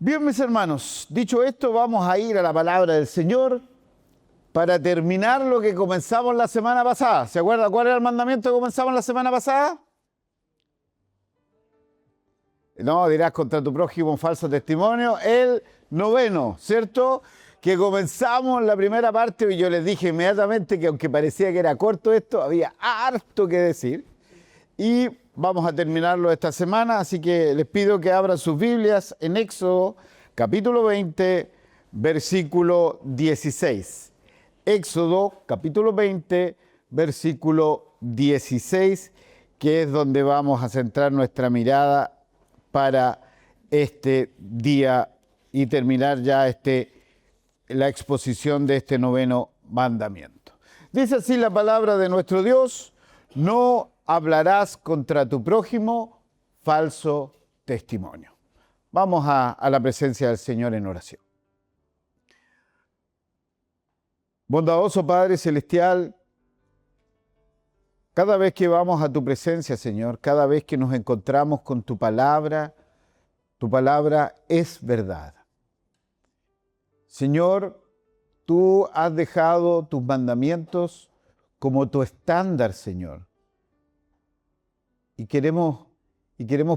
Bien, mis hermanos, dicho esto, vamos a ir a la palabra del Señor para terminar lo que comenzamos la semana pasada. ¿Se acuerda cuál era el mandamiento que comenzamos la semana pasada? No, dirás contra tu prójimo un falso testimonio. El noveno, ¿cierto? Que comenzamos la primera parte y yo les dije inmediatamente que aunque parecía que era corto esto, había harto que decir. Y vamos a terminarlo esta semana, así que les pido que abran sus Biblias en Éxodo, capítulo 20, versículo 16. Éxodo, capítulo 20, versículo 16, que es donde vamos a centrar nuestra mirada para este día y terminar ya la exposición de este noveno mandamiento. Dice así la palabra de nuestro Dios: no hablarás contra tu prójimo falso testimonio. Vamos a la presencia del Señor en oración. Bondadoso Padre Celestial, cada vez que vamos a tu presencia, Señor, cada vez que nos encontramos con tu palabra es verdad. Señor, tú has dejado tus mandamientos como tu estándar, Señor. Y queremos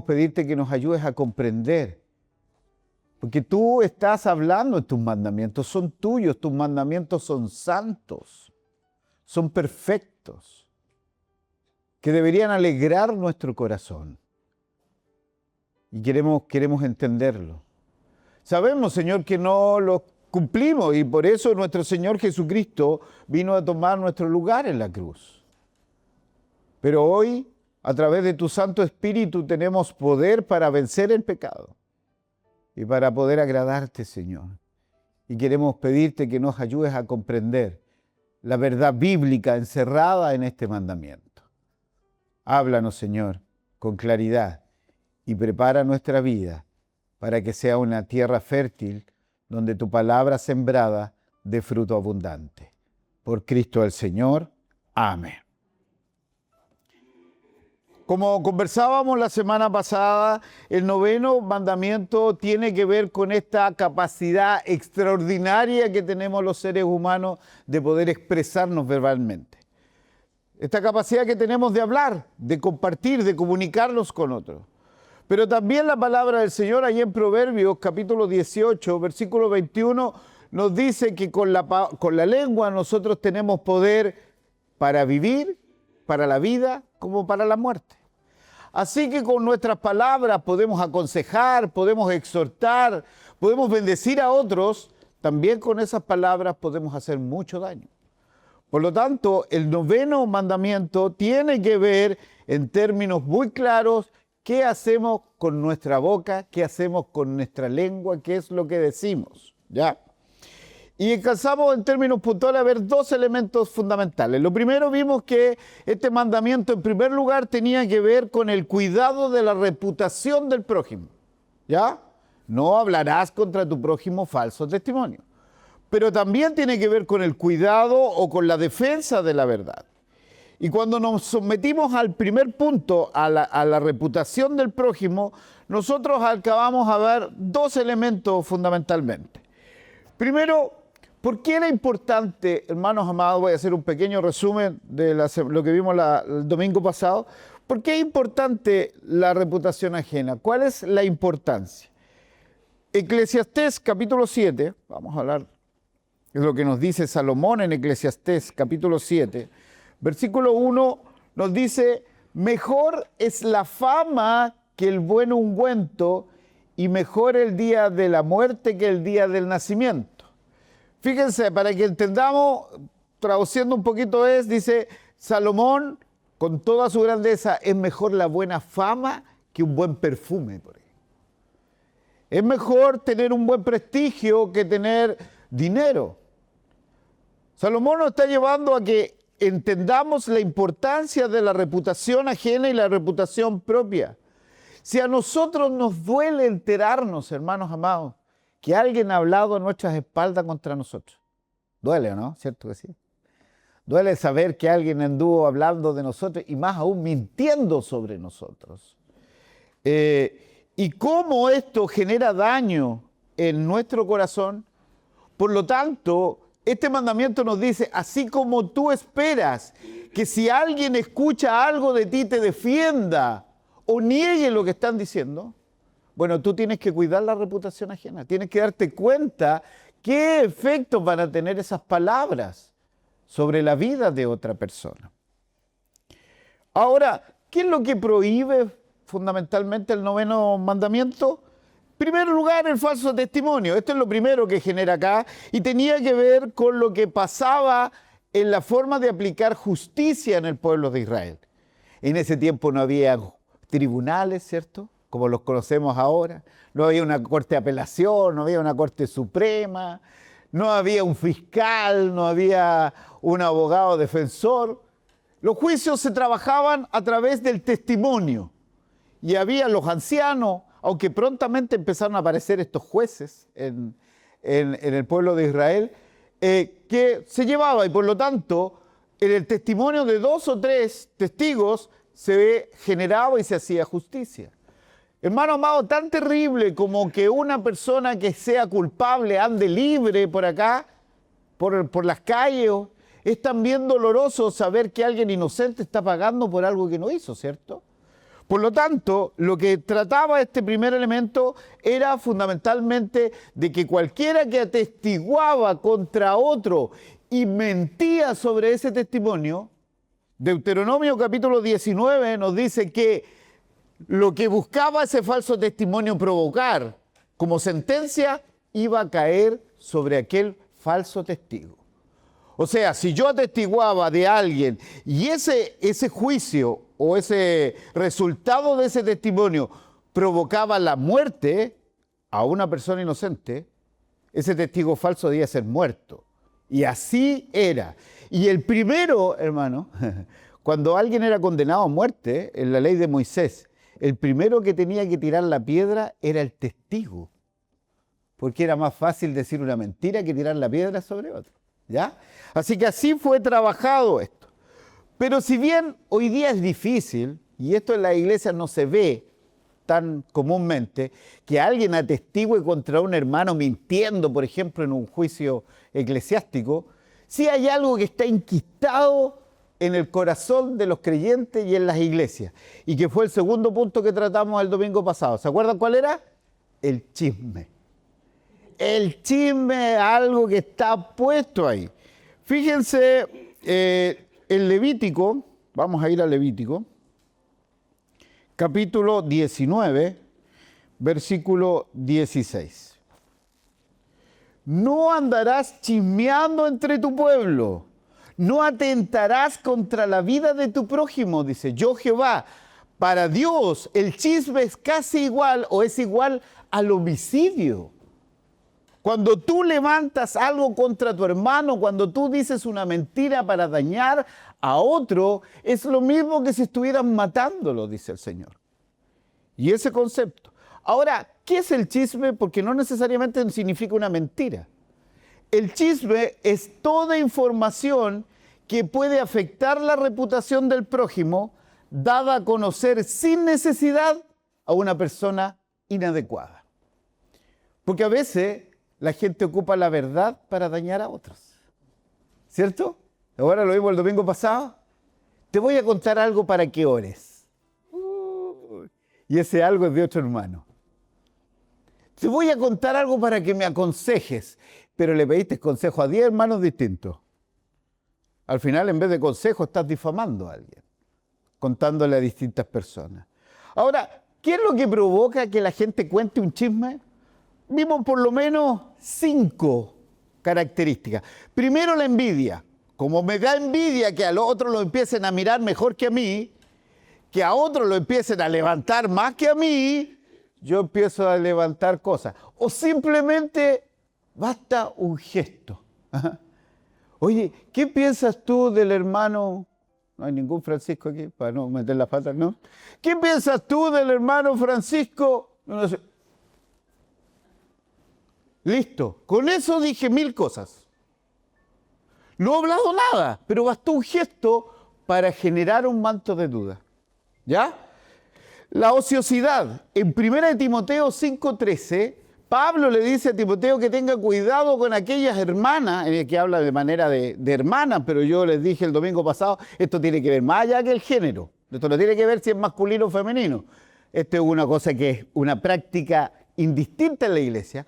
pedirte que nos ayudes a comprender, porque tú estás hablando en tus mandamientos, son tuyos, tus mandamientos son santos, son perfectos, que deberían alegrar nuestro corazón. Y queremos entenderlo. Sabemos, Señor, que no los cumplimos y por eso nuestro Señor Jesucristo vino a tomar nuestro lugar en la cruz. Pero hoy, a través de tu Santo Espíritu, tenemos poder para vencer el pecado y para poder agradarte, Señor. Y queremos pedirte que nos ayudes a comprender la verdad bíblica encerrada en este mandamiento. Háblanos, Señor, con claridad y prepara nuestra vida para que sea una tierra fértil donde tu palabra sembrada dé fruto abundante. Por Cristo el Señor. Amén. Como conversábamos la semana pasada, el noveno mandamiento tiene que ver con esta capacidad extraordinaria que tenemos los seres humanos de poder expresarnos verbalmente. Esta capacidad que tenemos de hablar, de compartir, de comunicarnos con otros. Pero también la palabra del Señor, ahí en Proverbios, capítulo 18, versículo 21, nos dice que con la lengua nosotros tenemos poder para vivir, para la vida, como para la muerte. Así que con nuestras palabras podemos aconsejar, podemos exhortar, podemos bendecir a otros, también con esas palabras podemos hacer mucho daño. Por lo tanto, el noveno mandamiento tiene que ver en términos muy claros qué hacemos con nuestra boca, qué hacemos con nuestra lengua, qué es lo que decimos, ¿ya? Y alcanzamos en términos puntuales a ver dos elementos fundamentales. Lo primero, vimos que este mandamiento en primer lugar tenía que ver con el cuidado de la reputación del prójimo, ¿ya? No hablarás contra tu prójimo falso testimonio. Pero también tiene que ver con el cuidado o con la defensa de la verdad. Y cuando nos sometimos al primer punto, a la reputación del prójimo, nosotros acabamos a ver dos elementos fundamentalmente. Primero, ¿por qué era importante, hermanos amados? Voy a hacer un pequeño resumen de lo que vimos el domingo pasado. ¿Por qué es importante la reputación ajena? ¿Cuál es la importancia? Eclesiastés capítulo 7, vamos a hablar, es lo que nos dice Salomón en Eclesiastés capítulo 7, versículo 1 nos dice: mejor es la fama que el buen ungüento y mejor el día de la muerte que el día del nacimiento. Fíjense, para que entendamos, traduciendo un poquito dice Salomón, con toda su grandeza, es mejor la buena fama que un buen perfume. Por ahí. Es mejor tener un buen prestigio que tener dinero. Salomón nos está llevando a que entendamos la importancia de la reputación ajena y la reputación propia. Si a nosotros nos duele enterarnos, hermanos amados, que alguien ha hablado a nuestras espaldas contra nosotros. Duele, ¿no? ¿Cierto que sí? Duele saber que alguien anduvo hablando de nosotros y más aún mintiendo sobre nosotros. Y cómo esto genera daño en nuestro corazón. Por lo tanto, este mandamiento nos dice, así como tú esperas que si alguien escucha algo de ti te defienda o niegue lo que están diciendo, bueno, tú tienes que cuidar la reputación ajena, tienes que darte cuenta qué efectos van a tener esas palabras sobre la vida de otra persona. Ahora, ¿qué es lo que prohíbe fundamentalmente el noveno mandamiento? En primer lugar, el falso testimonio. Esto es lo primero que genera acá y tenía que ver con lo que pasaba en la forma de aplicar justicia en el pueblo de Israel. En ese tiempo no había tribunales, ¿cierto?, como los conocemos ahora. No había una corte de apelación, no había una corte suprema, no había un fiscal, no había un abogado defensor. Los juicios se trabajaban a través del testimonio. Y había los ancianos, aunque prontamente empezaron a aparecer estos jueces en el pueblo de Israel, que se llevaba, y por lo tanto, en el testimonio de 2 o 3 testigos se generaba y se hacía justicia. Hermano amado, tan terrible como que una persona que sea culpable ande libre por acá, por las calles, es también doloroso saber que alguien inocente está pagando por algo que no hizo, ¿cierto? Por lo tanto, lo que trataba este primer elemento era fundamentalmente de que cualquiera que atestiguaba contra otro y mentía sobre ese testimonio, Deuteronomio capítulo 19 nos dice que lo que buscaba ese falso testimonio provocar como sentencia iba a caer sobre aquel falso testigo. O sea, si yo atestiguaba de alguien y ese juicio o ese resultado de ese testimonio provocaba la muerte a una persona inocente, ese testigo falso debía ser muerto. Y así era. Y el primero, hermano, cuando alguien era condenado a muerte, en la ley de Moisés, el primero que tenía que tirar la piedra era el testigo, porque era más fácil decir una mentira que tirar la piedra sobre otro, ¿ya? Así que así fue trabajado esto. Pero si bien hoy día es difícil, y esto en las iglesias no se ve tan comúnmente, que alguien atestigue contra un hermano mintiendo, por ejemplo, en un juicio eclesiástico, sí hay algo que está enquistado en el corazón de los creyentes y en las iglesias, y que fue el segundo punto que tratamos el domingo pasado. ¿Se acuerdan cuál era? El chisme. El chisme es algo que está puesto ahí. Fíjense, en Levítico, vamos a ir a Levítico, capítulo 19, versículo 16. No andarás chismeando entre tu pueblo, no atentarás contra la vida de tu prójimo, dice yo Jehová. Para Dios el chisme es casi igual o es igual al homicidio. Cuando tú levantas algo contra tu hermano, cuando tú dices una mentira para dañar a otro, es lo mismo que si estuvieras matándolo, dice el Señor. Y ese concepto. Ahora, ¿qué es el chisme? Porque no necesariamente significa una mentira. El chisme es toda información que puede afectar la reputación del prójimo, dada a conocer sin necesidad a una persona inadecuada. Porque a veces la gente ocupa la verdad para dañar a otros. ¿Cierto? Ahora lo vimos el domingo pasado. Te voy a contar algo para que ores. Y ese algo es de otro hermano. Te voy a contar algo para que me aconsejes. Pero le pediste consejo a 10 hermanos distintos. Al final, en vez de consejo, estás difamando a alguien, contándole a distintas personas. Ahora, ¿qué es lo que provoca que la gente cuente un chisme? Vimos por lo menos 5 características. Primero, la envidia. Como me da envidia que a los otros lo empiecen a mirar mejor que a mí, que a otros lo empiecen a levantar más que a mí, yo empiezo a levantar cosas. O simplemente basta un gesto. Oye, ¿qué piensas tú del hermano? No hay ningún Francisco aquí para no meter las patas, ¿no? ¿Qué piensas tú del hermano Francisco? No sé. Listo, con eso dije 1000 cosas. No he hablado nada, pero bastó un gesto para generar un manto de duda. ¿Ya? La ociosidad. En 1 Timoteo 5:13, Pablo le dice a Timoteo que tenga cuidado con aquellas hermanas, que habla de manera de hermanas, pero yo les dije el domingo pasado, esto tiene que ver más allá que el género. Esto no tiene que ver si es masculino o femenino. Esto es una cosa que es una práctica indistinta en la iglesia,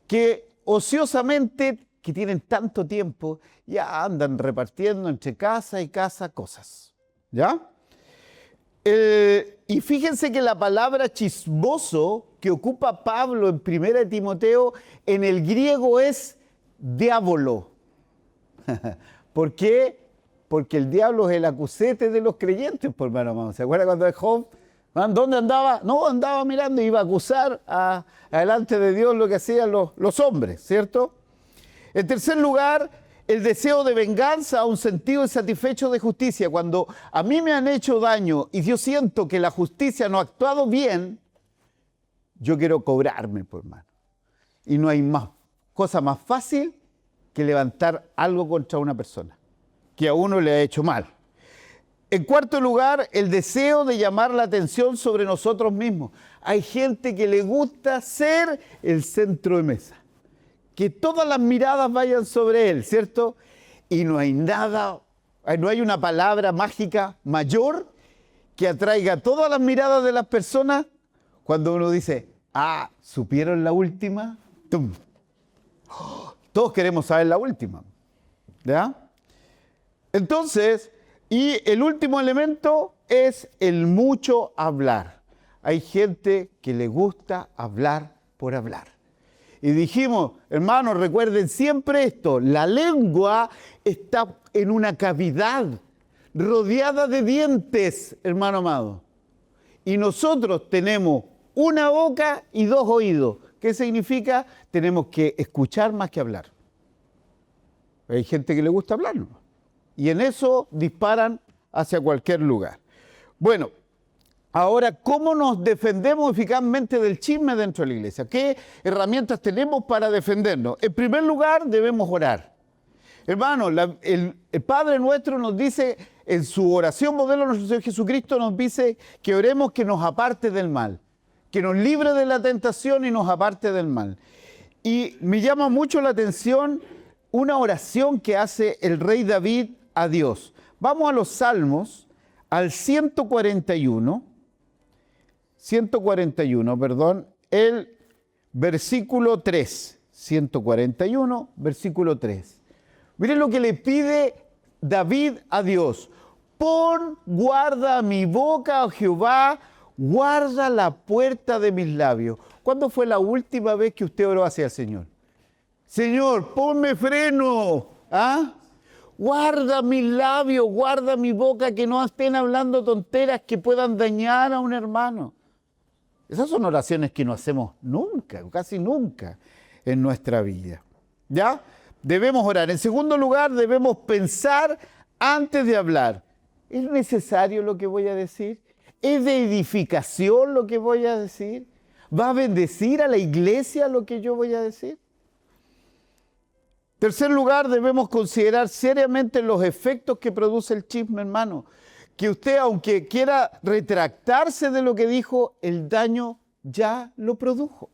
que ociosamente, que tienen tanto tiempo, ya andan repartiendo entre casa y casa cosas. ¿Ya? Y fíjense que la palabra chismoso que ocupa Pablo en 1 Timoteo en el griego es diablo. ¿Por qué? Porque el diablo es el acusete de los creyentes, por hermano amado. ¿Se acuerdan cuando es Job? ¿Dónde andaba? No, andaba mirando y iba a acusar delante de Dios lo que hacían los hombres, ¿cierto? En tercer lugar, el deseo de venganza, un sentido insatisfecho de justicia. Cuando a mí me han hecho daño y yo siento que la justicia no ha actuado bien, yo quiero cobrarme, por hermano. Y no hay cosa más fácil que levantar algo contra una persona que a uno le ha hecho mal. En cuarto lugar, el deseo de llamar la atención sobre nosotros mismos. Hay gente que le gusta ser el centro de mesa, que todas las miradas vayan sobre él, ¿cierto? Y no hay nada, no hay una palabra mágica mayor que atraiga todas las miradas de las personas cuando uno dice, ¿supieron la última? ¡Tum! Todos queremos saber la última, ¿ya? Entonces, y el último elemento es el mucho hablar. Hay gente que le gusta hablar por hablar. Y dijimos, hermanos, recuerden siempre esto, la lengua está en una cavidad rodeada de dientes, hermano amado. Y nosotros tenemos una boca y dos oídos. ¿Qué significa? Tenemos que escuchar más que hablar. Hay gente que le gusta hablar, ¿no? Y en eso disparan hacia cualquier lugar. Bueno, ahora, ¿cómo nos defendemos eficazmente del chisme dentro de la iglesia? ¿Qué herramientas tenemos para defendernos? En primer lugar, debemos orar. Hermano, el Padre nuestro nos dice, en su oración modelo, nuestro Señor Jesucristo nos dice que oremos que nos aparte del mal, que nos libre de la tentación y nos aparte del mal. Y me llama mucho la atención una oración que hace el rey David a Dios. Vamos a los Salmos, al 141, el versículo 3. 141, versículo 3. Miren lo que le pide David a Dios. Pon guarda mi boca, oh Jehová, guarda la puerta de mis labios. ¿Cuándo fue la última vez que usted oró hacia el Señor? Señor, ponme freno. Guarda mis labios, guarda mi boca, que no estén hablando tonteras que puedan dañar a un hermano. Esas son oraciones que no hacemos nunca, casi nunca en nuestra vida. ¿Ya? Debemos orar. En segundo lugar, debemos pensar antes de hablar. ¿Es necesario lo que voy a decir? ¿Es de edificación lo que voy a decir? ¿Va a bendecir a la iglesia lo que yo voy a decir? En tercer lugar, debemos considerar seriamente los efectos que produce el chisme, hermano. Que usted, aunque quiera retractarse de lo que dijo, el daño ya lo produjo.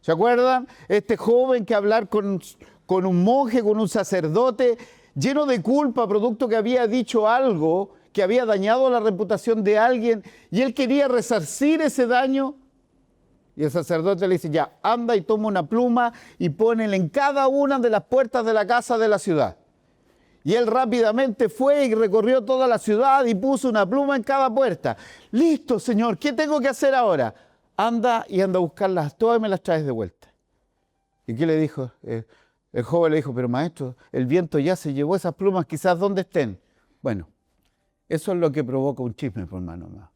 ¿Se acuerdan? Este joven que hablar con un monje, con un sacerdote, lleno de culpa, producto que había dicho algo que había dañado la reputación de alguien, y él quería resarcir ese daño. Y el sacerdote le dice, ya, anda y toma una pluma y pónela en cada una de las puertas de la casa de la ciudad. Y él rápidamente fue y recorrió toda la ciudad y puso una pluma en cada puerta. Listo, Señor, ¿qué tengo que hacer ahora? Anda a buscarlas todas y me las traes de vuelta. ¿Y qué le dijo? El joven le dijo, pero maestro, el viento ya se llevó esas plumas, quizás ¿dónde estén? Bueno, eso es lo que provoca un chisme, por hermano,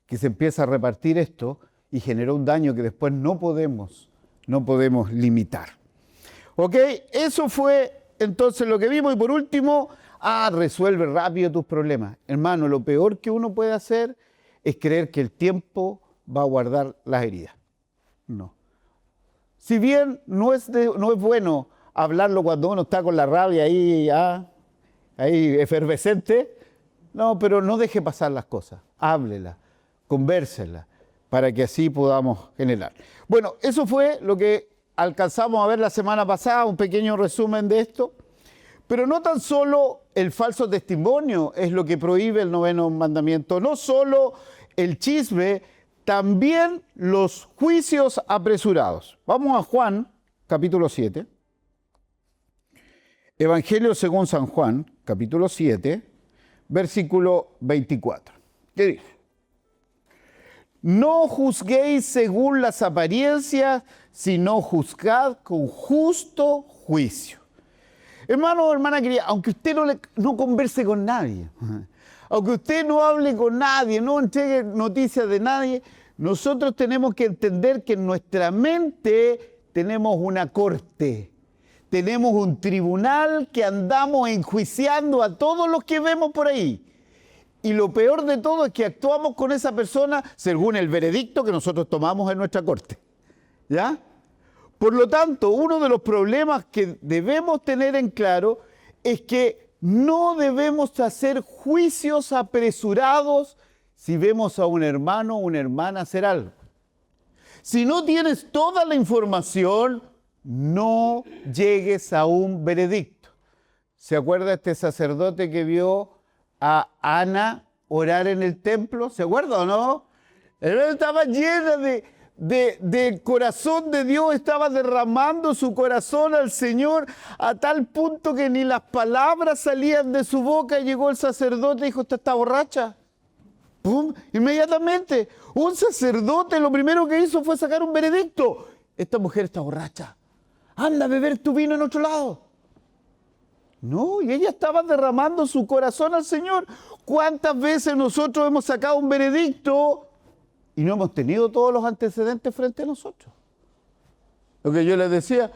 que se empieza a repartir esto y generó un daño que después no podemos limitar. ¿Ok? Eso fue entonces lo que vimos. Y por último, resuelve rápido tus problemas. Hermano, lo peor que uno puede hacer es creer que el tiempo va a guardar las heridas. No. Si bien no es bueno hablarlo cuando uno está con la rabia ahí efervescente, no, pero no deje pasar las cosas. Háblela, convérsela. para que así podamos generar. Bueno, eso fue lo que alcanzamos a ver la semana pasada, un pequeño resumen de esto. Pero no tan solo el falso testimonio es lo que prohíbe el noveno mandamiento, no solo el chisme, también los juicios apresurados. Vamos a Juan, capítulo 7. Evangelio según San Juan, capítulo 7, versículo 24. ¿Qué dice? No juzguéis según las apariencias, sino juzgad con justo juicio. Hermano o hermana querida, aunque usted no converse con nadie, aunque usted no hable con nadie, no entregue noticias de nadie, nosotros tenemos que entender que en nuestra mente tenemos una corte, tenemos un tribunal que andamos enjuiciando a todos los que vemos por ahí. Y lo peor de todo es que actuamos con esa persona según el veredicto que nosotros tomamos en nuestra corte. ¿Ya? Por lo tanto, uno de los problemas que debemos tener en claro es que no debemos hacer juicios apresurados si vemos a un hermano o una hermana hacer algo. Si no tienes toda la información, no llegues a un veredicto. ¿Se acuerda este sacerdote que vio a Ana orar en el templo? ¿Se acuerda o no? Él estaba llena del corazón de Dios, estaba derramando su corazón al Señor a tal punto que ni las palabras salían de su boca. Llegó el sacerdote y dijo: ¿Usted está borracha? ¡Pum! Inmediatamente, un sacerdote lo primero que hizo fue sacar un veredicto. Esta mujer está borracha. Anda a beber tu vino en otro lado. No, y ella estaba derramando su corazón al Señor. ¿Cuántas veces nosotros hemos sacado un veredicto y no hemos tenido todos los antecedentes frente a nosotros? Lo que yo les decía,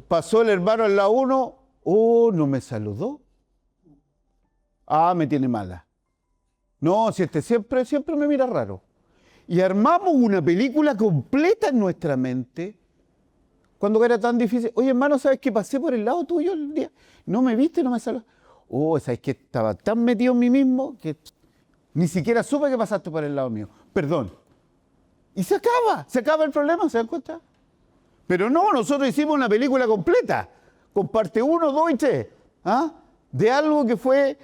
pasó el hermano al lado uno, no me saludó. Me tiene mala. No, si siempre me mira raro. Y armamos una película completa en nuestra mente. Cuando era tan difícil, oye hermano, ¿sabes que pasé por el lado tuyo el día? No me viste, no me saludaste. ¿Sabes que estaba tan metido en mí mismo que ni siquiera supe que pasaste por el lado mío? Perdón. Y se acaba el problema, ¿se dan cuenta? Pero no, nosotros hicimos una película completa, con parte 1, 2 y 3, de algo que fue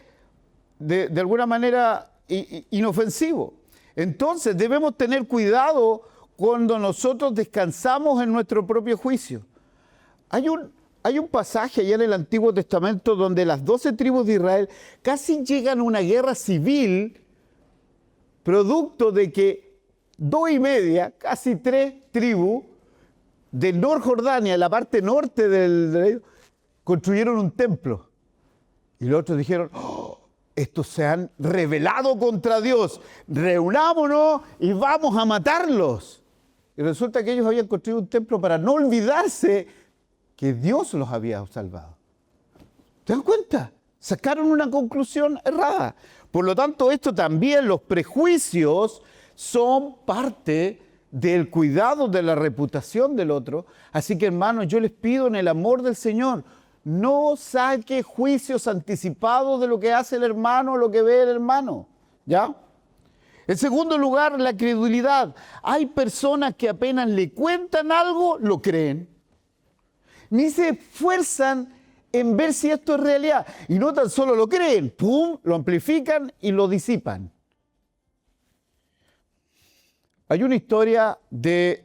de alguna manera inofensivo. Entonces debemos tener cuidado cuando nosotros descansamos en nuestro propio juicio. Hay un pasaje allá en el Antiguo Testamento donde las 12 tribus de Israel casi llegan a una guerra civil, producto de que 2 y media, casi 3 tribus de Norjordania, la parte norte del construyeron un templo. Y los otros dijeron: estos se han rebelado contra Dios, reunámonos y vamos a matarlos. Y resulta que ellos habían construido un templo para no olvidarse que Dios los había salvado. ¿Te dan cuenta? Sacaron una conclusión errada. Por lo tanto, esto también, los prejuicios son parte del cuidado de la reputación del otro. Así que, hermanos, yo les pido en el amor del Señor, no saque juicios anticipados de lo que hace el hermano o lo que ve el hermano. ¿Ya? En segundo lugar, la credulidad. Hay personas que apenas le cuentan algo, lo creen. Ni se esfuerzan en ver si esto es realidad. Y no tan solo lo creen, ¡pum!, lo amplifican y lo disipan. Hay una historia de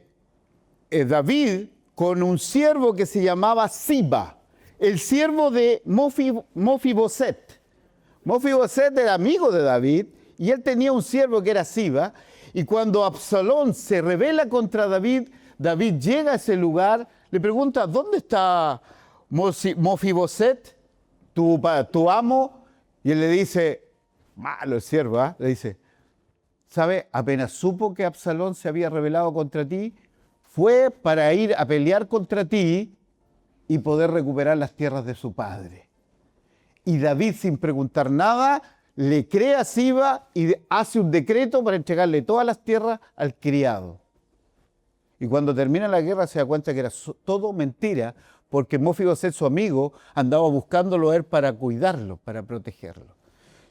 David con un siervo que se llamaba Siba, el siervo de Mofiboset. Mofiboset era amigo de David y él tenía un siervo que era Siba. Y cuando Absalón se rebela contra David, David llega a ese lugar, le pregunta: ¿dónde está Mofiboset, tu amo? Y él le dice, malo el siervo, le dice: ¿sabe? Apenas supo que Absalón se había rebelado contra ti, fue para ir a pelear contra ti y poder recuperar las tierras de su padre. Y David, sin preguntar nada, le cree a Siba y hace un decreto para entregarle todas las tierras al criado. Y cuando termina la guerra se da cuenta que era todo mentira, porque Mofiboset, su amigo, andaba buscándolo a él para cuidarlo, para protegerlo.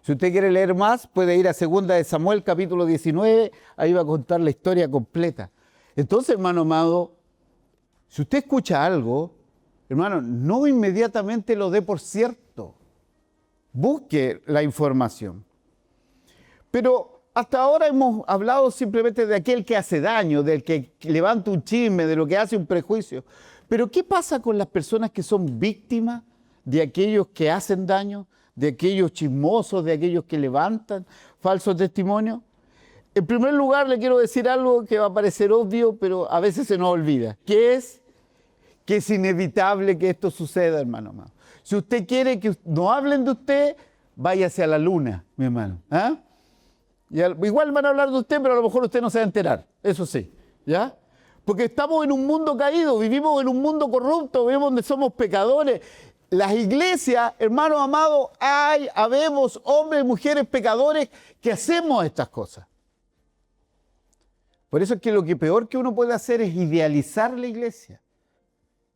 Si usted quiere leer más, puede ir a 2 de Samuel, capítulo 19, ahí va a contar la historia completa. Entonces, hermano amado, si usted escucha algo, hermano, no inmediatamente lo dé por cierto. Busque la información. Pero hasta ahora hemos hablado simplemente de aquel que hace daño, del que levanta un chisme, de lo que hace un prejuicio. Pero ¿qué pasa con las personas que son víctimas de aquellos que hacen daño, de aquellos chismosos, de aquellos que levantan falsos testimonios? En primer lugar, le quiero decir algo que va a parecer obvio, pero a veces se nos olvida, que es inevitable que esto suceda, hermano amado. Si usted quiere que no hablen de usted, váyase a la luna, mi hermano. ¿Ah? Igual van a hablar de usted, pero a lo mejor usted no se va a enterar, eso sí, ¿ya? Porque estamos en un mundo caído, vivimos en un mundo corrupto, vivimos donde somos pecadores. Las iglesias, hermanos amados, habemos hombres y mujeres pecadores que hacemos estas cosas. Por eso es que lo que peor que uno puede hacer es idealizar la iglesia.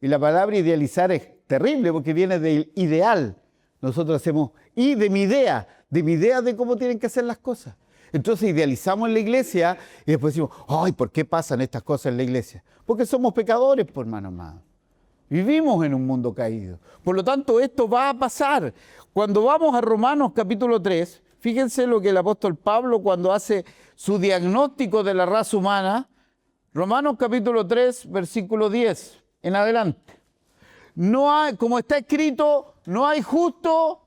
Y la palabra idealizar es terrible porque viene del ideal. Nosotros hacemos, y de mi idea de cómo tienen que hacer las cosas. Entonces idealizamos la iglesia y después decimos, ay, ¿por qué pasan estas cosas en la iglesia? Porque somos pecadores, por hermano amado. Vivimos en un mundo caído. Por lo tanto, esto va a pasar. Cuando vamos a Romanos capítulo 3, fíjense lo que el apóstol Pablo cuando hace su diagnóstico de la raza humana, Romanos capítulo 3, versículo 10, en adelante. No hay, como está escrito, no hay justo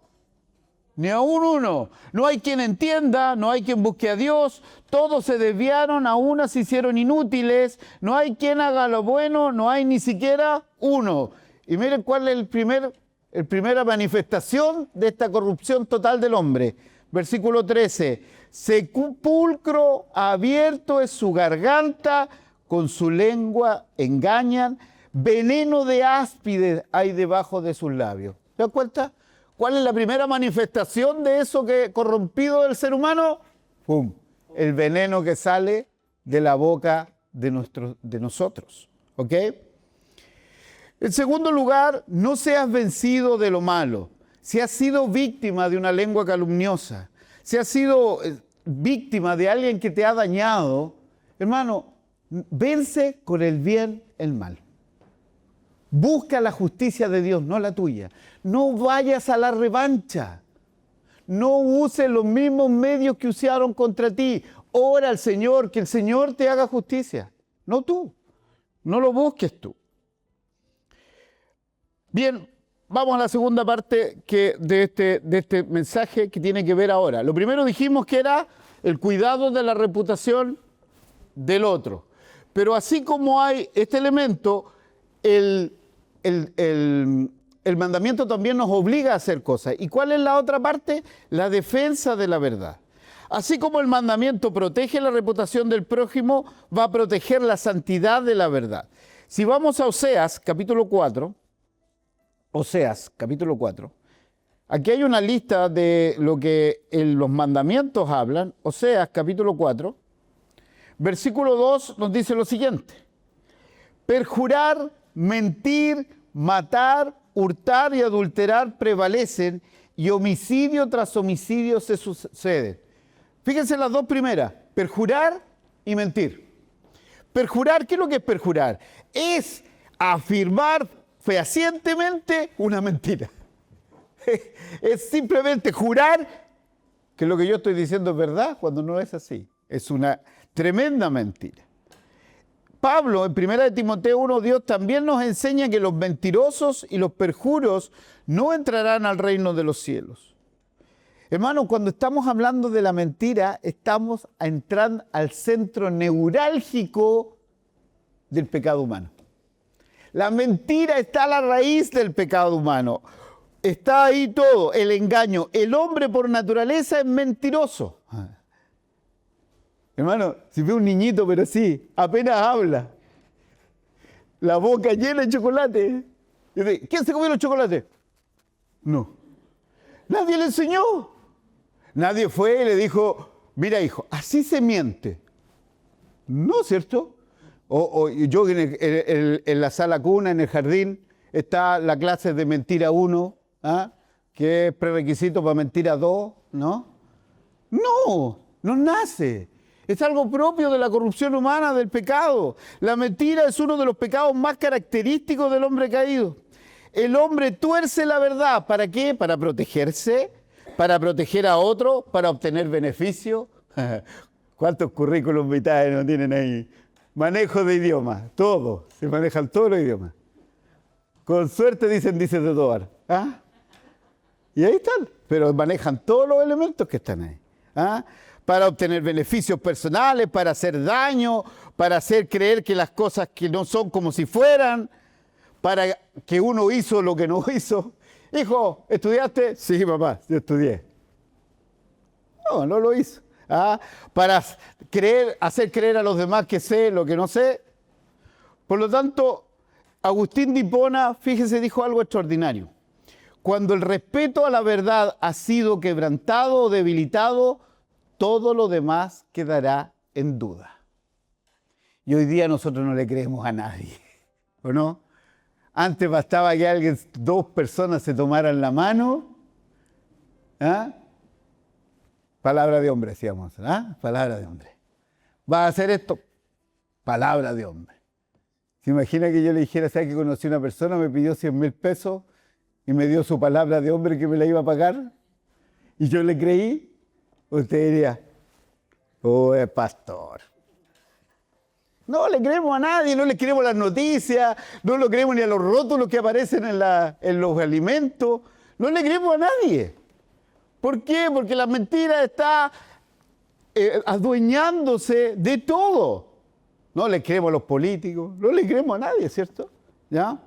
ni aún uno. No hay quien entienda, no hay quien busque a Dios. Todos se desviaron, a una se hicieron inútiles. No hay quien haga lo bueno, no hay ni siquiera uno. Y miren cuál es la primera manifestación de esta corrupción total del hombre. Versículo 13. Sepulcro abierto es su garganta, con su lengua engañan. Veneno de áspides hay debajo de sus labios. ¿Se dan cuenta? ¿Cuál es la primera manifestación de eso que corrompido del ser humano? ¡Pum! El veneno que sale de la boca de nosotros. ¿Ok? En segundo lugar, no seas vencido de lo malo. Si has sido víctima de una lengua calumniosa, si has sido víctima de alguien que te ha dañado, hermano, vence con el bien el mal. Busca la justicia de Dios, no la tuya. No vayas a la revancha. No uses los mismos medios que usaron contra ti. Ora al Señor, que el Señor te haga justicia. No tú. No lo busques tú. Bien, vamos a la segunda parte de este mensaje que tiene que ver ahora. Lo primero dijimos que era el cuidado de la reputación del otro. Pero así como hay este elemento, el mandamiento también nos obliga a hacer cosas. ¿Y cuál es la otra parte? La defensa de la verdad. Así como el mandamiento protege la reputación del prójimo, va a proteger la santidad de la verdad. Si vamos a Oseas, capítulo 4, aquí hay una lista de lo que los mandamientos hablan. Oseas, capítulo 4, versículo 2 nos dice lo siguiente. Perjurar, mentir, matar, hurtar y adulterar prevalecen y homicidio tras homicidio se suceden. Fíjense las dos primeras, perjurar y mentir. Perjurar, ¿qué es lo que es perjurar? Es afirmar fehacientemente una mentira. Es simplemente jurar que lo que yo estoy diciendo es verdad cuando no es así. Es una tremenda mentira. Pablo, en 1 Timoteo 1, Dios también nos enseña que los mentirosos y los perjuros no entrarán al reino de los cielos. Hermano, cuando estamos hablando de la mentira, estamos entrando al centro neurálgico del pecado humano. La mentira está a la raíz del pecado humano. Está ahí todo, el engaño. El hombre por naturaleza es mentiroso. Hermano, si ve un niñito, pero sí, apenas habla. La boca llena de chocolate. ¿Quién se comió los chocolates? No. Nadie le enseñó. Nadie fue y le dijo, mira hijo, así se miente. No, ¿cierto? Yo en la sala cuna, en el jardín, está la clase de mentira 1. ¿Ah? que es prerequisito para mentir a dos, ¿no? No, no nace. Es algo propio de la corrupción humana, del pecado. La mentira es uno de los pecados más característicos del hombre caído. El hombre tuerce la verdad. ¿Para qué? Para protegerse, para proteger a otro, para obtener beneficio. ¿Cuántos currículum vitae no tienen ahí? Manejo de idiomas, todo. Se manejan todos los idiomas. Con suerte dicen, dice de Tobar. ¿Ah? Y ahí están, pero manejan todos los elementos que están ahí. ¿Ah? Para obtener beneficios personales, para hacer daño, para hacer creer que las cosas que no son como si fueran, para que uno hizo lo que no hizo. Hijo, ¿estudiaste? Sí, papá, yo estudié. No, no lo hizo. ¿Ah? Para hacer creer a los demás que sé lo que no sé. Por lo tanto, Agustín de Hipona, fíjese, dijo algo extraordinario. Cuando el respeto a la verdad ha sido quebrantado o debilitado, todo lo demás quedará en duda. Y hoy día nosotros no le creemos a nadie, ¿o no? Antes bastaba que dos personas se tomaran la mano. ¿Ah? Palabra de hombre, decíamos. ¿Ah? Palabra de hombre. ¿Va a hacer esto? Palabra de hombre. ¿Se imagina que yo le dijera, ¿sabes que conocí a una persona, me pidió 100,000 pesos y me dio su palabra de hombre que me la iba a pagar? Y yo le creí. Usted diría, oh, es pastor. No le creemos a nadie, no le creemos las noticias, no lo creemos ni a los rótulos que aparecen en los alimentos. No le creemos a nadie. ¿Por qué? Porque la mentira está adueñándose de todo. No le creemos a los políticos, no le creemos a nadie, ¿cierto? ¿Ya?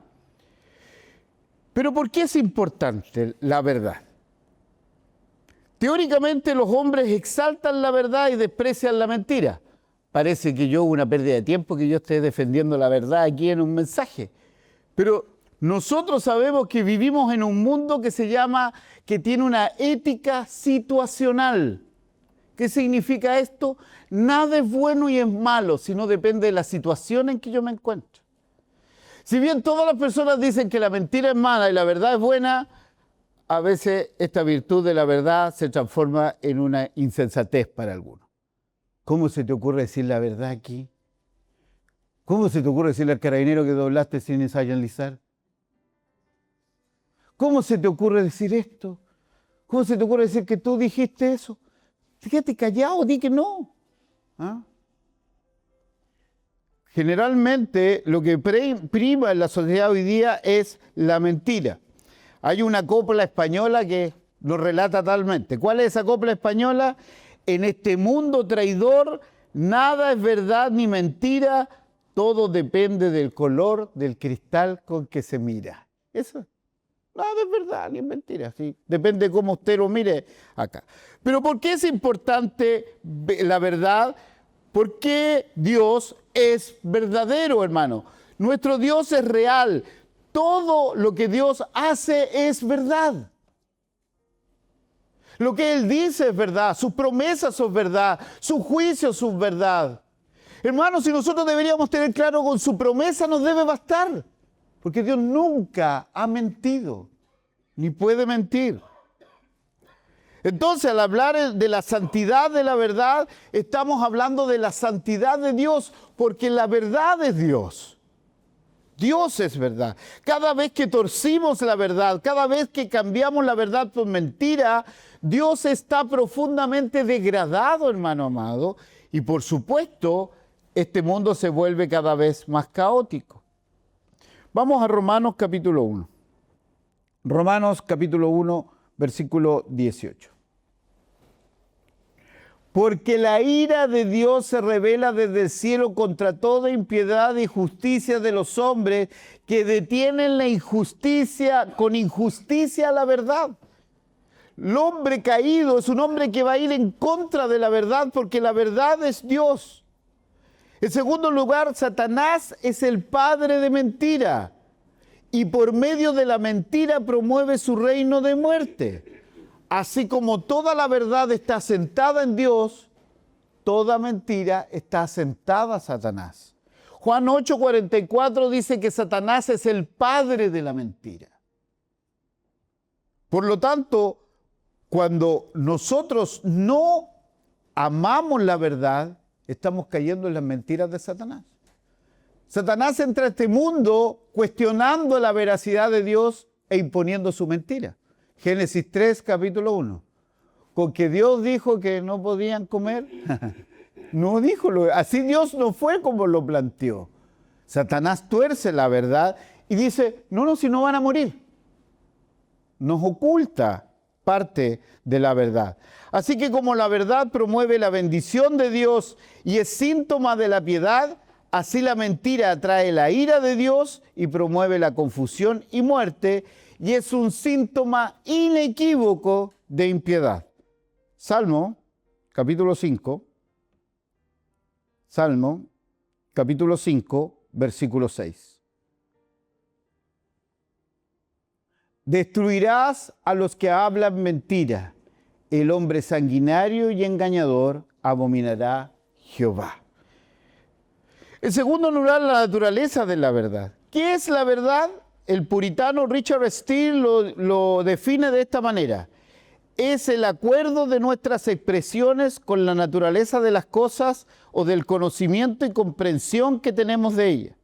Pero ¿por qué es importante la verdad? Teóricamente los hombres exaltan la verdad y desprecian la mentira. Parece que yo una pérdida de tiempo que yo esté defendiendo la verdad aquí en un mensaje. Pero nosotros sabemos que vivimos en un mundo que tiene una ética situacional. ¿Qué significa esto? Nada es bueno y es malo, sino depende de la situación en que yo me encuentro. Si bien todas las personas dicen que la mentira es mala y la verdad es buena, a veces esta virtud de la verdad se transforma en una insensatez para algunos. ¿Cómo se te ocurre decir la verdad aquí? ¿Cómo se te ocurre decirle al carabinero que doblaste sin ensayalizar? ¿Cómo se te ocurre decir esto? ¿Cómo se te ocurre decir que tú dijiste eso? Fíjate callado, di que no. ¿Ah? Generalmente lo que prima en la sociedad hoy día es la mentira. Hay una copla española que lo relata talmente. ¿Cuál es esa copla española? En este mundo traidor, nada es verdad ni mentira, todo depende del color del cristal con que se mira. Eso, nada es verdad ni es mentira, ¿sí? Depende de cómo usted lo mire acá. Pero ¿por qué es importante la verdad? Porque Dios es verdadero, hermano. Nuestro Dios es real. Todo lo que Dios hace es verdad. Lo que Él dice es verdad, sus promesas son verdad, sus juicios son verdad. Hermanos, si nosotros deberíamos tener claro con su promesa nos debe bastar, porque Dios nunca ha mentido, ni puede mentir. Entonces, al hablar de la santidad de la verdad, estamos hablando de la santidad de Dios, porque la verdad es Dios. Dios es verdad. Cada vez que torcimos la verdad, cada vez que cambiamos la verdad por mentira, Dios está profundamente degradado, hermano amado, y por supuesto, este mundo se vuelve cada vez más caótico. Vamos a Romanos capítulo 1. Romanos capítulo 1, versículo 18. Porque la ira de Dios se revela desde el cielo contra toda impiedad y justicia de los hombres que detienen la injusticia, con injusticia la verdad. El hombre caído es un hombre que va a ir en contra de la verdad porque la verdad es Dios. En segundo lugar, Satanás es el padre de mentira y por medio de la mentira promueve su reino de muerte. Así como toda la verdad está asentada en Dios, toda mentira está asentada a Satanás. Juan 8:44 dice que Satanás es el padre de la mentira. Por lo tanto, cuando nosotros no amamos la verdad, estamos cayendo en las mentiras de Satanás. Satanás entra a este mundo cuestionando la veracidad de Dios e imponiendo su mentira. Génesis 3, capítulo 1. Con que Dios dijo que no podían comer. No dijo, así Dios no fue como lo planteó. Satanás tuerce la verdad y dice, no, si no van a morir. Nos oculta parte de la verdad. Así que como la verdad promueve la bendición de Dios y es síntoma de la piedad, así la mentira atrae la ira de Dios y promueve la confusión y muerte y es un síntoma inequívoco de impiedad. Salmo, capítulo 5, versículo 6. Destruirás a los que hablan mentira. El hombre sanguinario y engañador abominará Jehová. En segundo lugar, la naturaleza de la verdad. ¿Qué es la verdad? El puritano Richard Steele lo define de esta manera. Es el acuerdo de nuestras expresiones con la naturaleza de las cosas o del conocimiento y comprensión que tenemos de ellas.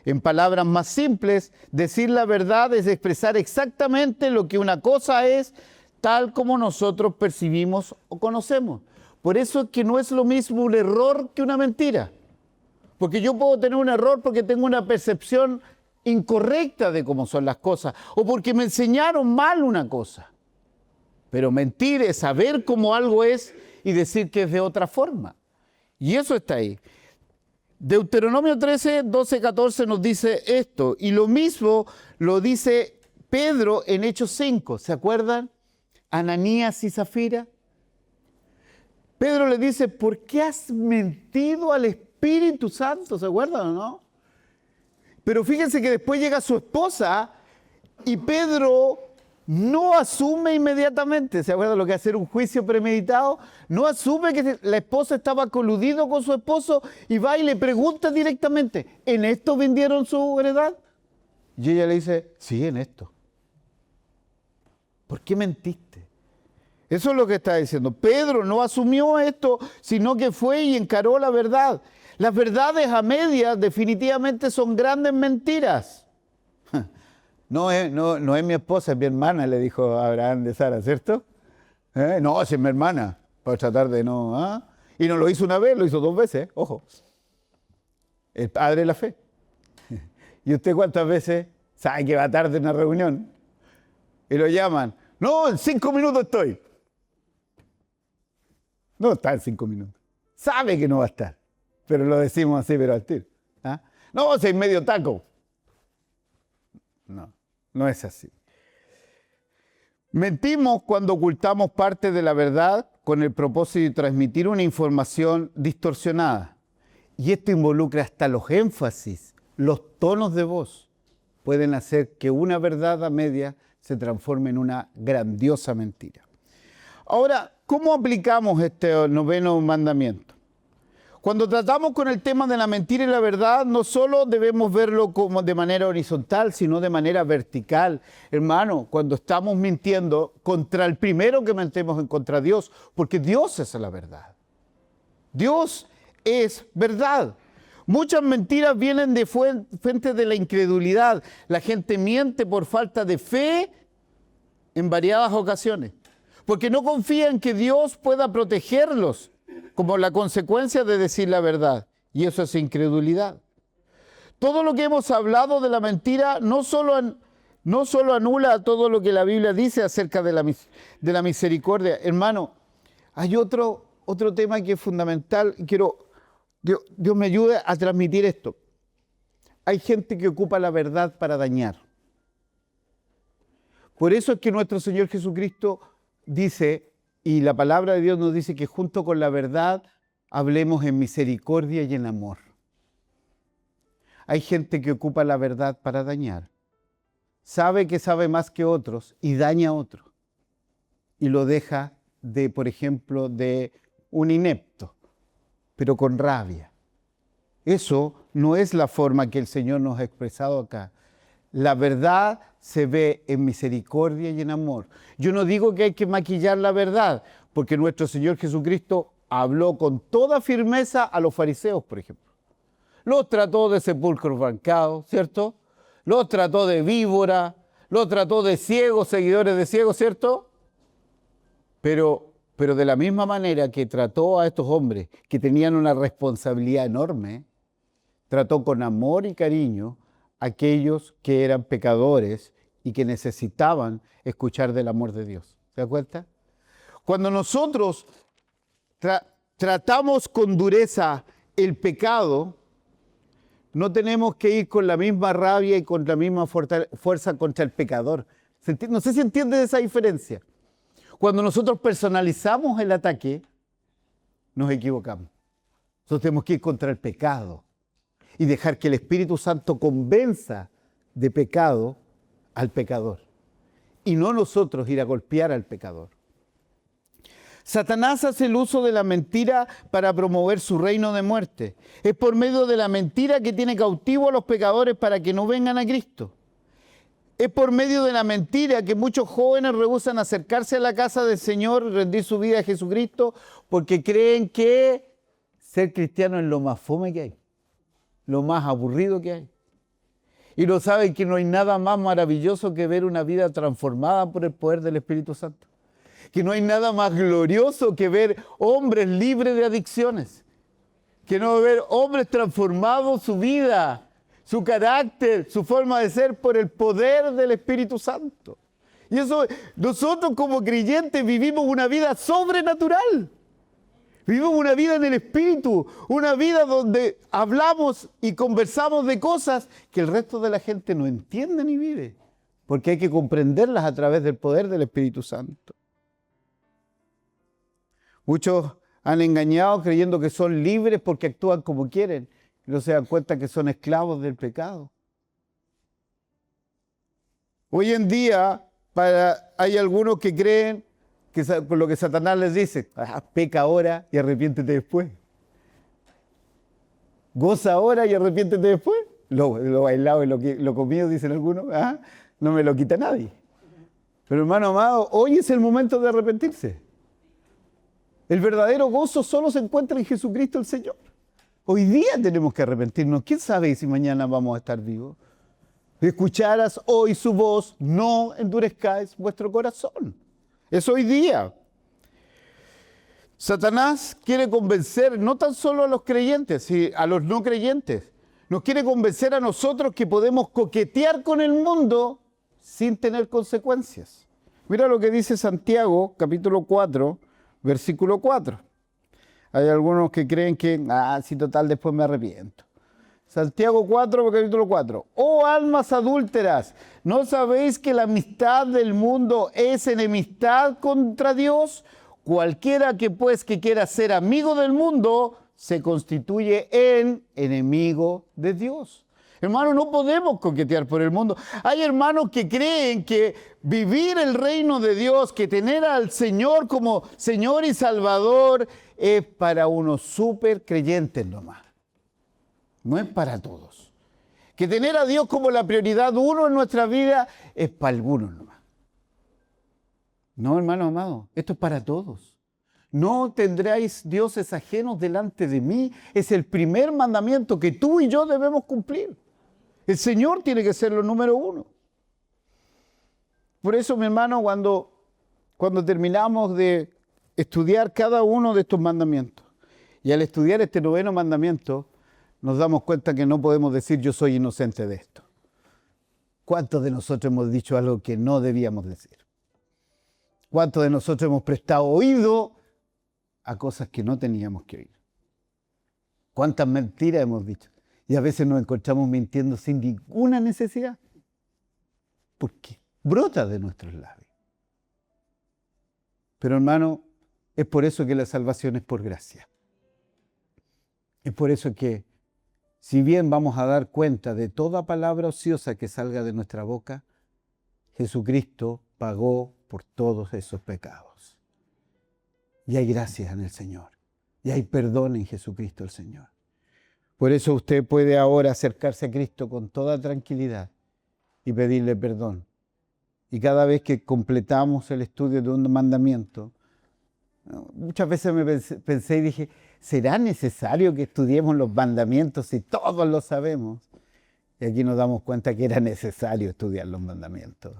En palabras más simples, decir la verdad es expresar exactamente lo que una cosa es, tal como nosotros percibimos o conocemos. Por eso es que no es lo mismo un error que una mentira. Porque yo puedo tener un error porque tengo una percepción incorrecta de cómo son las cosas, o porque me enseñaron mal una cosa. Pero mentir es saber cómo algo es y decir que es de otra forma. Y eso está ahí. Deuteronomio 13, 12, 14 nos dice esto. Y lo mismo lo dice Pedro en Hechos 5. ¿Se acuerdan? Ananías y Zafira. Pedro le dice, ¿por qué has mentido al Espíritu Santo? ¿Se acuerdan o no? Pero fíjense que después llega su esposa y Pedro no asume inmediatamente, ¿se acuerdan lo que es hacer un juicio premeditado? No asume que la esposa estaba coludido con su esposo y va y le pregunta directamente, ¿en esto vendieron su heredad? Y ella le dice, sí, en esto. ¿Por qué mentiste? Eso es lo que está diciendo. Pedro no asumió esto, sino que fue y encaró la verdad. Las verdades a medias definitivamente son grandes mentiras. No es mi esposa, es mi hermana, le dijo Abraham de Sara, ¿cierto? No, es mi hermana, para tratar de no... ¿ah? Y no lo hizo una vez, lo hizo 2 veces, ojo. El padre de la fe. ¿Y usted cuántas veces sabe que va tarde en una reunión? Y lo llaman, no, en 5 minutos estoy. No está en 5 minutos. Sabe que no va a estar, pero lo decimos así, pero al tiro. ¿Ah? No, si hay medio taco. No es así. Mentimos cuando ocultamos parte de la verdad con el propósito de transmitir una información distorsionada. Y esto involucra hasta los énfasis, los tonos de voz. Pueden hacer que una verdad a media se transforme en una grandiosa mentira. Ahora, ¿cómo aplicamos este 9º mandamiento? Cuando tratamos con el tema de la mentira y la verdad, no solo debemos verlo como de manera horizontal, sino de manera vertical. Hermano, cuando estamos mintiendo contra el primero que mentemos en contra de Dios, porque Dios es la verdad. Dios es verdad. Muchas mentiras vienen de fuente de la incredulidad. La gente miente por falta de fe en variadas ocasiones, porque no confía en que Dios pueda protegerlos como la consecuencia de decir la verdad, y eso es incredulidad. Todo lo que hemos hablado de la mentira no solo anula todo lo que la Biblia dice acerca de la misericordia. Hermano, hay otro tema que es fundamental, Dios me ayude a transmitir esto. Hay gente que ocupa la verdad para dañar. Por eso es que nuestro Señor Jesucristo dice, y la palabra de Dios nos dice que junto con la verdad hablemos en misericordia y en amor. Hay gente que ocupa la verdad para dañar. Sabe que sabe más que otros y daña a otros. Y lo deja por ejemplo, de un inepto, pero con rabia. Eso no es la forma que el Señor nos ha expresado acá. La verdad se ve en misericordia y en amor. Yo no digo que hay que maquillar la verdad, porque nuestro Señor Jesucristo habló con toda firmeza a los fariseos, por ejemplo. Los trató de sepulcros bancados, ¿cierto? Los trató de víbora, los trató de ciegos, seguidores de ciegos, ¿cierto? Pero de la misma manera que trató a estos hombres que tenían una responsabilidad enorme, trató con amor y cariño a aquellos que eran pecadores y que necesitaban escuchar del amor de Dios. ¿Se da cuenta? Cuando nosotros tratamos con dureza el pecado, no tenemos que ir con la misma rabia y con la misma fuerza contra el pecador. No sé si entiendes esa diferencia. Cuando nosotros personalizamos el ataque, nos equivocamos. Nosotros tenemos que ir contra el pecado y dejar que el Espíritu Santo convenza de pecado al pecador. Y no nosotros ir a golpear al pecador. Satanás hace el uso de la mentira para promover su reino de muerte. Es por medio de la mentira que tiene cautivo a los pecadores para que no vengan a Cristo. Es por medio de la mentira que muchos jóvenes rehúsan acercarse a la casa del Señor y rendir su vida a Jesucristo porque creen que ser cristiano es lo más fome que hay, lo más aburrido que hay. Y no saben que no hay nada más maravilloso que ver una vida transformada por el poder del Espíritu Santo. Que no hay nada más glorioso que ver hombres libres de adicciones. Que no ver hombres transformados su vida, su carácter, su forma de ser por el poder del Espíritu Santo. Y eso, nosotros como creyentes vivimos una vida sobrenatural. Vivimos una vida en el Espíritu, una vida donde hablamos y conversamos de cosas que el resto de la gente no entiende ni vive, porque hay que comprenderlas a través del poder del Espíritu Santo. Muchos han engañado creyendo que son libres porque actúan como quieren y no se dan cuenta que son esclavos del pecado. Hoy en día hay algunos que creen que por lo que Satanás les dice, peca ahora y arrepiéntete después. Goza ahora y arrepiéntete después. Lo bailado y lo comido, dicen algunos, no me lo quita nadie. Pero hermano amado, hoy es el momento de arrepentirse. El verdadero gozo solo se encuentra en Jesucristo el Señor. Hoy día tenemos que arrepentirnos. ¿Quién sabe si mañana vamos a estar vivos? Escucharas hoy su voz, no endurezcáis vuestro corazón. Es hoy día. Satanás quiere convencer no tan solo a los creyentes, sino a los no creyentes. Nos quiere convencer a nosotros que podemos coquetear con el mundo sin tener consecuencias. Mira lo que dice Santiago, capítulo 4, versículo 4. Hay algunos que creen que, si total, después me arrepiento. Santiago 4, capítulo 4. Oh almas adúlteras, ¿no sabéis que la amistad del mundo es enemistad contra Dios? Cualquiera que pues que quiera ser amigo del mundo se constituye en enemigo de Dios. Hermanos, no podemos coquetear por el mundo. Hay hermanos que creen que vivir el reino de Dios, que tener al Señor como Señor y Salvador, es para unos súper creyentes nomás. No es para todos. Que tener a Dios como la prioridad uno en nuestra vida es para algunos nomás. No, hermano amado, esto es para todos. No tendréis dioses ajenos delante de mí. Es el primer mandamiento que tú y yo debemos cumplir. El Señor tiene que ser lo número uno. Por eso, mi hermano, cuando terminamos de estudiar cada uno de estos mandamientos, y al estudiar este noveno mandamiento, nos damos cuenta que no podemos decir yo soy inocente de esto. ¿Cuántos de nosotros hemos dicho algo que no debíamos decir? ¿Cuántos de nosotros hemos prestado oído a cosas que no teníamos que oír? ¿Cuántas mentiras hemos dicho? Y a veces nos encontramos mintiendo sin ninguna necesidad. Porque brota de nuestros labios. Pero hermano, es por eso que la salvación es por gracia. Es por eso que si bien vamos a dar cuenta de toda palabra ociosa que salga de nuestra boca, Jesucristo pagó por todos esos pecados. Y hay gracias en el Señor. Y hay perdón en Jesucristo el Señor. Por eso usted puede ahora acercarse a Cristo con toda tranquilidad y pedirle perdón. Y cada vez que completamos el estudio de un mandamiento, muchas veces me pensé y dije, ¿será necesario que estudiemos los mandamientos si todos lo sabemos? Y aquí nos damos cuenta que era necesario estudiar los mandamientos,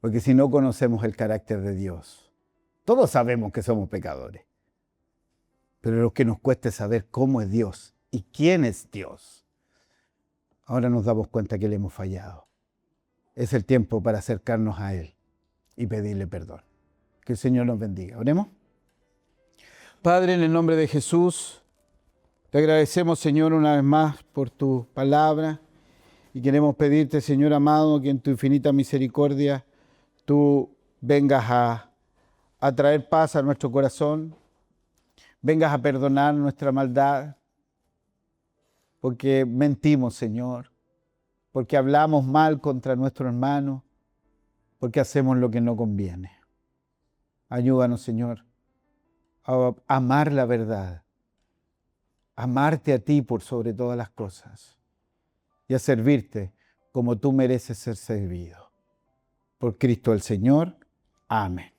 porque si no conocemos el carácter de Dios, todos sabemos que somos pecadores, pero lo que nos cuesta es saber cómo es Dios y quién es Dios. Ahora nos damos cuenta que le hemos fallado. Es el tiempo para acercarnos a Él y pedirle perdón. Que el Señor nos bendiga. Oremos. Padre, en el nombre de Jesús, te agradecemos, Señor, una vez más por tu palabra y queremos pedirte, Señor amado, que en tu infinita misericordia tú vengas a traer paz a nuestro corazón, vengas a perdonar nuestra maldad, porque mentimos, Señor, porque hablamos mal contra nuestro hermano, porque hacemos lo que no conviene. Ayúdanos, Señor, a amar la verdad, amarte a ti por sobre todas las cosas y a servirte como tú mereces ser servido. Por Cristo el Señor. Amén.